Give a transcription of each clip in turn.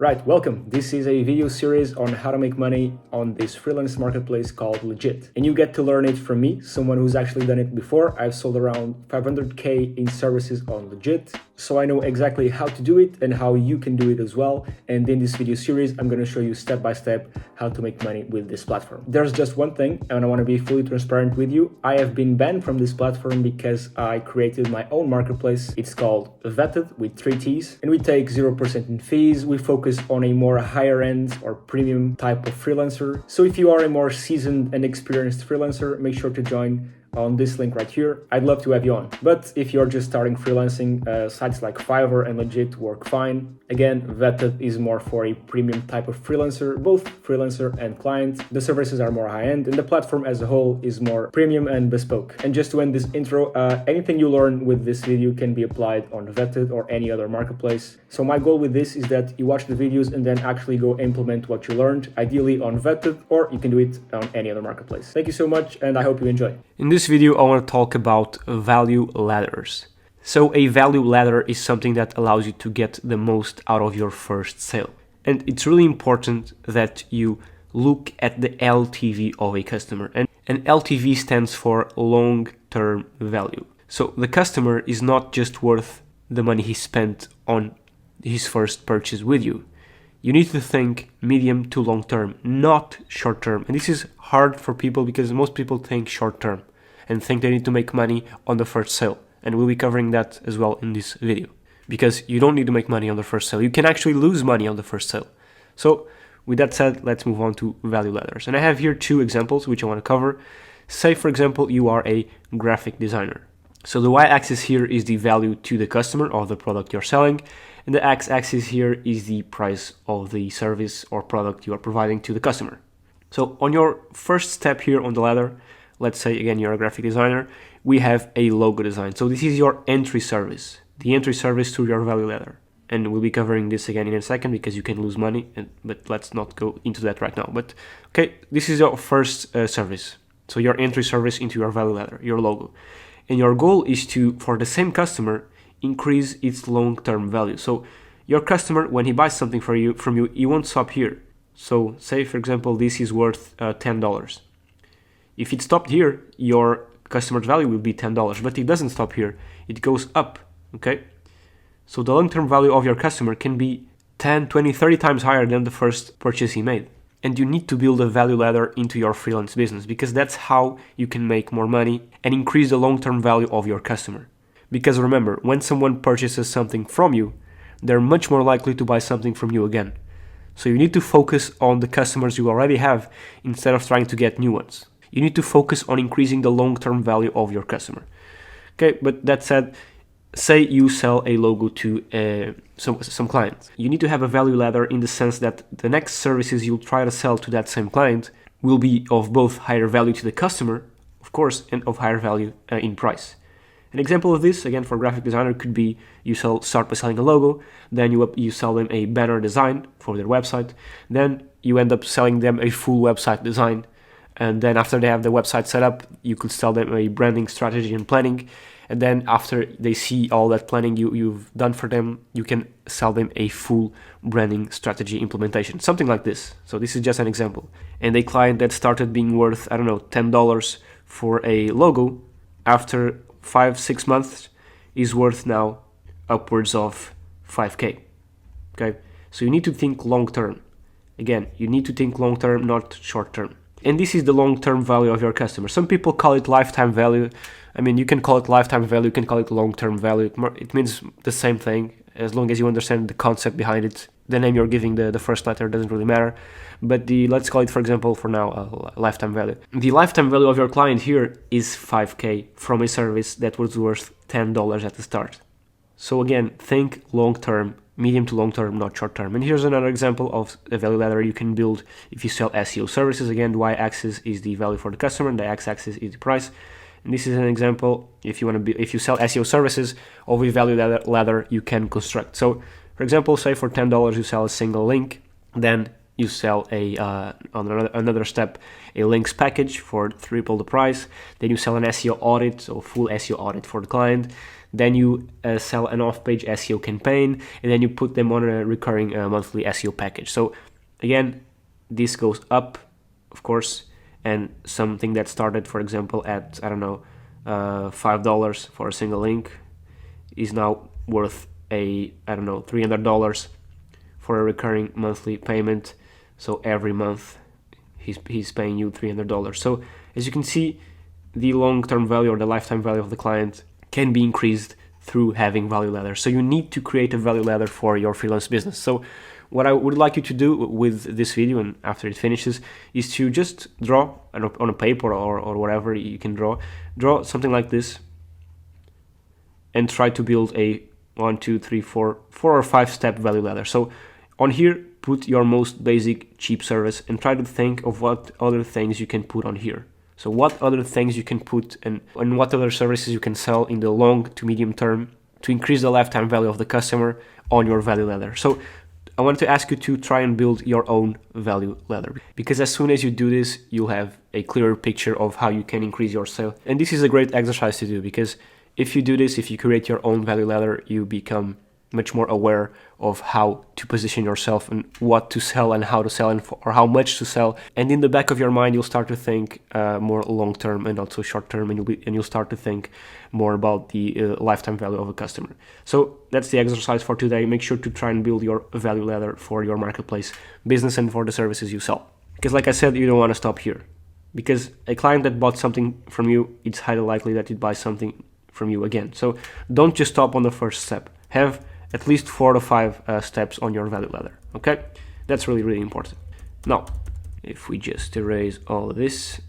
Right, welcome. This is a video series on how to make money on this freelance marketplace called Legiit. And you get to learn it from me, someone who's actually done it before. I've sold around 500K in services on Legiit, so I know exactly how to do it and how you can do it as well. And in this video series, I'm going to show you step by step how to make money with this platform. There's just one thing, and I want to be fully transparent with you. I have been banned from this platform because I created my own marketplace. It's called Vetted with 3 T's, and we take 0% in fees. We focus on a more higher end or premium type of freelancer. So if you are a more seasoned and experienced freelancer, make sure to join on this link right here. I'd love to have you on. But if you're just starting freelancing, sites like Fiverr and Legiit work fine. Again, Vetted is more for a premium type of freelancer, both freelancer and client. The services are more high-end and the platform as a whole is more premium and bespoke. And just to end this intro, anything you learn with this video can be applied on Vetted or any other marketplace. So my goal with this is that you watch the videos and then actually go implement what you learned, ideally on Vetted, or you can do it on any other marketplace. Thank you so much, and I hope you enjoy. In this video, I want to talk about value ladders. So a value ladder is something that allows you to get the most out of your first sale. And it's really important that you look at the LTV of a customer. And LTV stands for long-term value. So the customer is not just worth the money he spent on his first purchase with you. You need to think medium to long term, not short term. And this is hard for people because most people think short term and think they need to make money on the first sale. And we'll be covering that as well in this video. Because you don't need to make money on the first sale. You can actually lose money on the first sale. So with that said, let's move on to value ladders. And I have here 2 examples which I want to cover. Say, for example, you are a graphic designer. So the y-axis here is the value to the customer of the product you're selling. And the x-axis here is the price of the service or product you are providing to the customer. So on your first step here on the ladder, let's say again you're a graphic designer, we have a logo design. So this is your entry service, the entry service to your value ladder. And we'll be covering this again in a second because you can lose money, but let's not go into that right now. But okay, this is your first service. So your entry service into your value ladder, your logo. And your goal is to, for the same customer, increase its long-term value. So your customer, when he buys something from you, he won't stop here. So say, for example, this is worth $10. If it stopped here, your customer's value will be $10, but it doesn't stop here. It goes up, okay? So the long-term value of your customer can be 10, 20, 30 times higher than the first purchase he made. And you need to build a value ladder into your freelance business because that's how you can make more money and increase the long-term value of your customer. Because remember, when someone purchases something from you, they're much more likely to buy something from you again. So you need to focus on the customers you already have instead of trying to get new ones. You need to focus on increasing the long-term value of your customer. Okay, but that said, say you sell a logo to some client. You need to have a value ladder in the sense that the next services you'll try to sell to that same client will be of both higher value to the customer, of course, and of higher value in price. An example of this, again, for a graphic designer could be you start by selling a logo, then you sell them a banner design for their website, then you end up selling them a full website design, and then after they have the website set up, you could sell them a branding strategy and planning, and then after they see all that planning you've done for them, you can sell them a full branding strategy implementation, something like this. So this is just an example. And a client that started being worth, I don't know, $10 for a logo, after 5-6 months is worth now upwards of 5K. Okay, so you need to think long term. Again, you need to think long term, not short term. And this is the long term value of your customer. Some people call it lifetime value. I mean, you can call it lifetime value, you can call it long term value. It means the same thing as long as you understand the concept behind it. The name you're giving the first letter doesn't really matter. But let's call it, for example, for now, lifetime value. The lifetime value of your client here is 5K from a service that was worth $10 at the start. So again, think long term, medium to long term, not short term. And here's another example of a value ladder you can build if you sell SEO services. Again, the y-axis is the value for the customer and the x-axis is the price. And this is an example if you sell SEO services of a value ladder you can construct. So for example, say for $10 you sell a single link, then you sell on another step a links package for triple the price. Then you sell an SEO audit, so full SEO audit for the client. then you sell an off-page SEO campaign, and then you put them on a recurring monthly SEO package. So again, this goes up, of course, and something that started, for example, at, I don't know, $5 for a single link is now worth $300 for a recurring monthly payment. So every month he's paying you $300. So as you can see, the long-term value or the lifetime value of the client can be increased through having value ladder. So you need to create a value ladder for your freelance business. So what I would like you to do with this video, and after it finishes, is to just draw on a paper or whatever you can draw something like this, and try to build a 4 or 5 step value ladder. So on here, put your most basic cheap service and try to think of what other things you can put on here. So what other things you can put and what other services you can sell in the long to medium term to increase the lifetime value of the customer on your value ladder. So I want to ask you to try and build your own value ladder, because as soon as you do this, you'll have a clearer picture of how you can increase your sale. And this is a great exercise to do, because if you do this, if you create your own value ladder, you become much more aware of how to position yourself and what to sell and how to sell or how much to sell. And in the back of your mind, you'll start to think more long term and not so short term, and you'll start to think more about the lifetime value of a customer. So that's the exercise for today. Make sure to try and build your value ladder for your marketplace business and for the services you sell. Because like I said, you don't want to stop here, because a client that bought something from you, it's highly likely that it buys something from you again. So don't just stop on the first step. Have at least 4 to 5 steps on your value ladder. Okay, that's really, really important. Now, if we just erase all this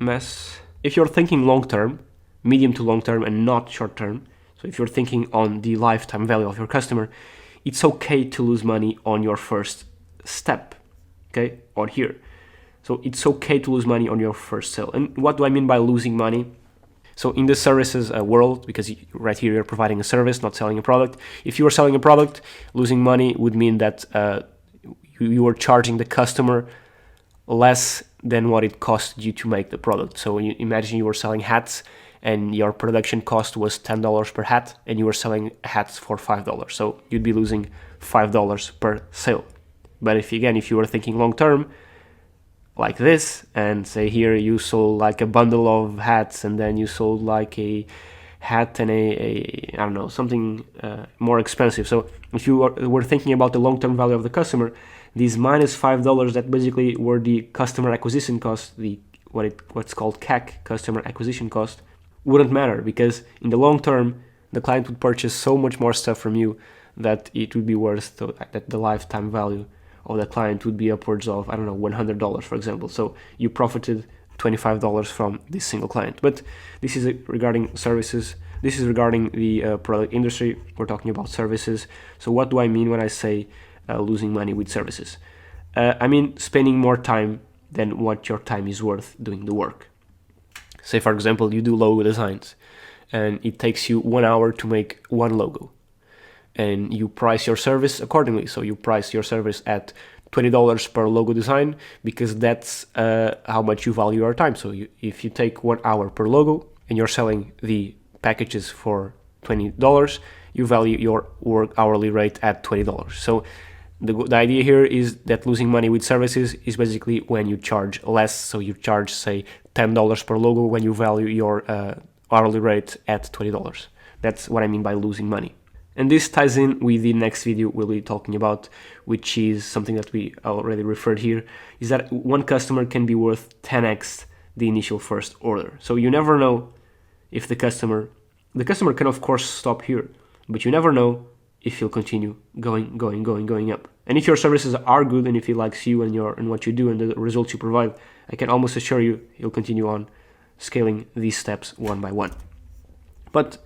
mess, if you're thinking long term, medium to long term, and not short term, so if you're thinking on the lifetime value of your customer, it's okay to lose money on your first step. Okay, on here. So it's okay to lose money on your first sale. And what do I mean by losing money? So in the services world, because right here you're providing a service, not selling a product. If you are selling a product, losing money would mean that you are charging the customer less than what it cost you to make the product. So you imagine you were selling hats and your production cost was $10 per hat, and you were selling hats for $5. So you'd be losing $5 per sale. But if you were thinking long term, like this, and say here you sold like a bundle of hats, and then you sold like a hat and I don't know, something more expensive. So if you were thinking about the long-term value of the customer, these minus $5 that basically were the customer acquisition cost, what's called CAC, customer acquisition cost, wouldn't matter, because in the long term the client would purchase so much more stuff from you that it would be worth that the lifetime value of the client would be upwards of, I don't know, $100, for example. So you profited $25 from this single client. But this is regarding services. This is regarding the product industry. We're talking about services. So what do I mean when I say losing money with services? I mean spending more time than what your time is worth doing the work. Say, for example, you do logo designs, and it takes you 1 hour to make one logo, and you price your service accordingly. So you price your service at $20 per logo design, because that's how much you value your time. So if you take 1 hour per logo and you're selling the packages for $20, you value your work hourly rate at $20. So the idea here is that losing money with services is basically when you charge less. So you charge, say, $10 per logo when you value your hourly rate at $20. That's what I mean by losing money. And this ties in with the next video we'll be talking about, which is something that we already referred here, is that one customer can be worth 10x the initial first order. So you never know if the customer can of course stop here, but you never know if he'll continue going up. And if your services are good, and if he likes you and what you do and the results you provide, I can almost assure you he'll continue on scaling these steps one by one. But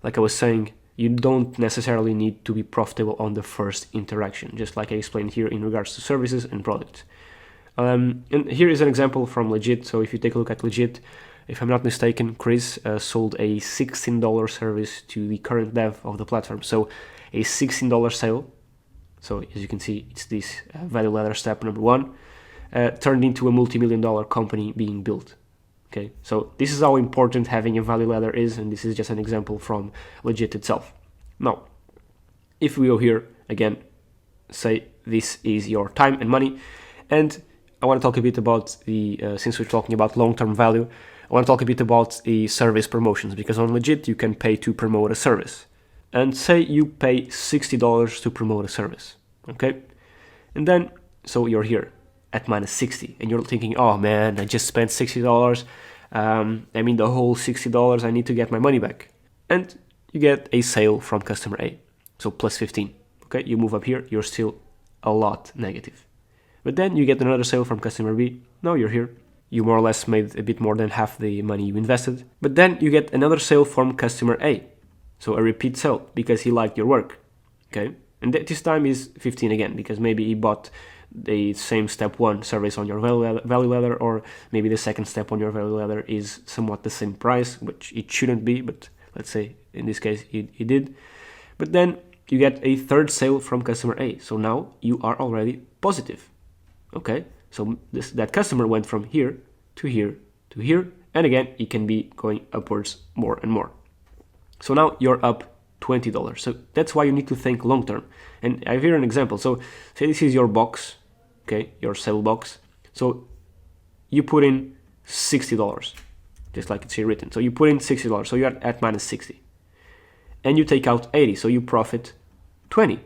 like I was saying, you don't necessarily need to be profitable on the first interaction, just like I explained here in regards to services and products. And here is an example from Legiit. So if you take a look at Legiit, if I'm not mistaken, Chris sold a $16 service to the current dev of the platform. So a $16 sale. So as you can see, it's this value ladder step number one, turned into a multi-million-dollar company being built. Okay, so this is how important having a value ladder is, and this is just an example from Legiit itself. Now, if we go here again, say this is your time and money, and I want to talk a bit about the, since we're talking about long-term value, I want to talk a bit about the service promotions, because on Legiit you can pay to promote a service. And say you pay $60 to promote a service, okay? And then, so you're here at minus 60, and you're thinking, oh man, I just spent $60. I mean, the whole $60, I need to get my money back. And you get a sale from customer A, so plus 15, okay? You move up here, you're still a lot negative. But then you get another sale from customer B, now you're here. You more or less made a bit more than half the money you invested. But then you get another sale from customer A, so a repeat sale, because he liked your work, okay? And this time is 15 again, because maybe he bought the same step 1 service on your value ladder, or maybe the second step on your value ladder is somewhat the same price, which it shouldn't be, but let's say in this case he did. But then you get a third sale from customer A, so now you are already positive, okay? So that customer went from here to here to here, and again, it can be going upwards more and more. So now you're up $20. So that's why you need to think long term. And I have here an example. So say this is your box, okay, your sale box. So you put in $60, just like it's here written. So you put in $60, so you're at minus 60. And you take out 80, so you profit 20,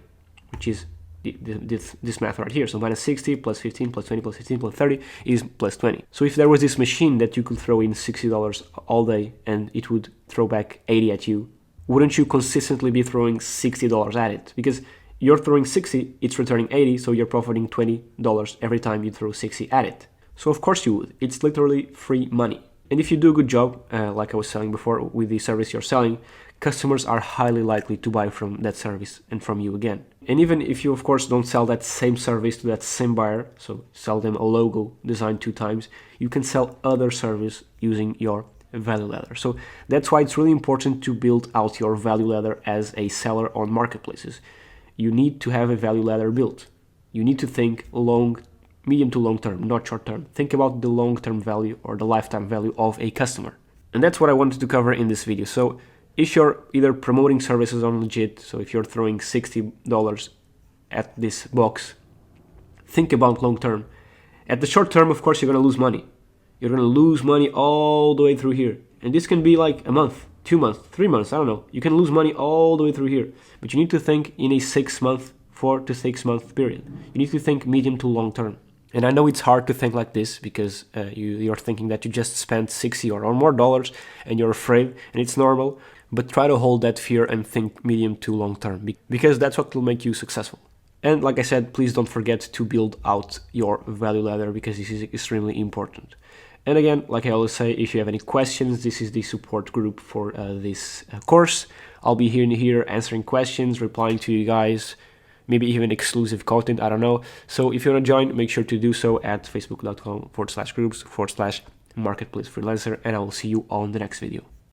which is this math right here. So minus 60 plus 15 plus 20 plus 15 plus 30 is plus 20. So if there was this machine that you could throw in $60 all day and it would throw back 80 at you, wouldn't you consistently be throwing $60 at it? Because you're throwing 60, it's returning 80, so you're profiting $20 every time you throw 60 at it. So of course you would. It's literally free money. And if you do a good job, like I was saying before, with the service you're selling, customers are highly likely to buy from that service and from you again. And even if you, of course, don't sell that same service to that same buyer, so sell them a logo designed 2 times, you can sell other service using your value ladder. So that's why it's really important to build out your value ladder as a seller on marketplaces. You need to have a value ladder built. You need to think medium to long term, not short term. Think about the long-term value or the lifetime value of a customer. And that's what I wanted to cover in this video. So if you're either promoting services on Legiit, so if you're throwing $60 at this box, think about long term. At the short term, of course, you're going to lose money. You're going to lose money all the way through here. And this can be like a month, 2 months, 3 months, I don't know. You can lose money all the way through here. But you need to think in a 4 to 6 month period. You need to think medium to long term. And I know it's hard to think like this because you're thinking that you just spent $60 or more dollars and you're afraid, and it's normal. But try to hold that fear and think medium to long term, because that's what will make you successful. And like I said, please don't forget to build out your value ladder, because this is extremely important. And again, like I always say, if you have any questions, this is the support group for this course. I'll be here answering questions, replying to you guys, maybe even exclusive content, I don't know. So if you want to join, make sure to do so at facebook.com/groups/marketplace freelancer, and I will see you on the next video.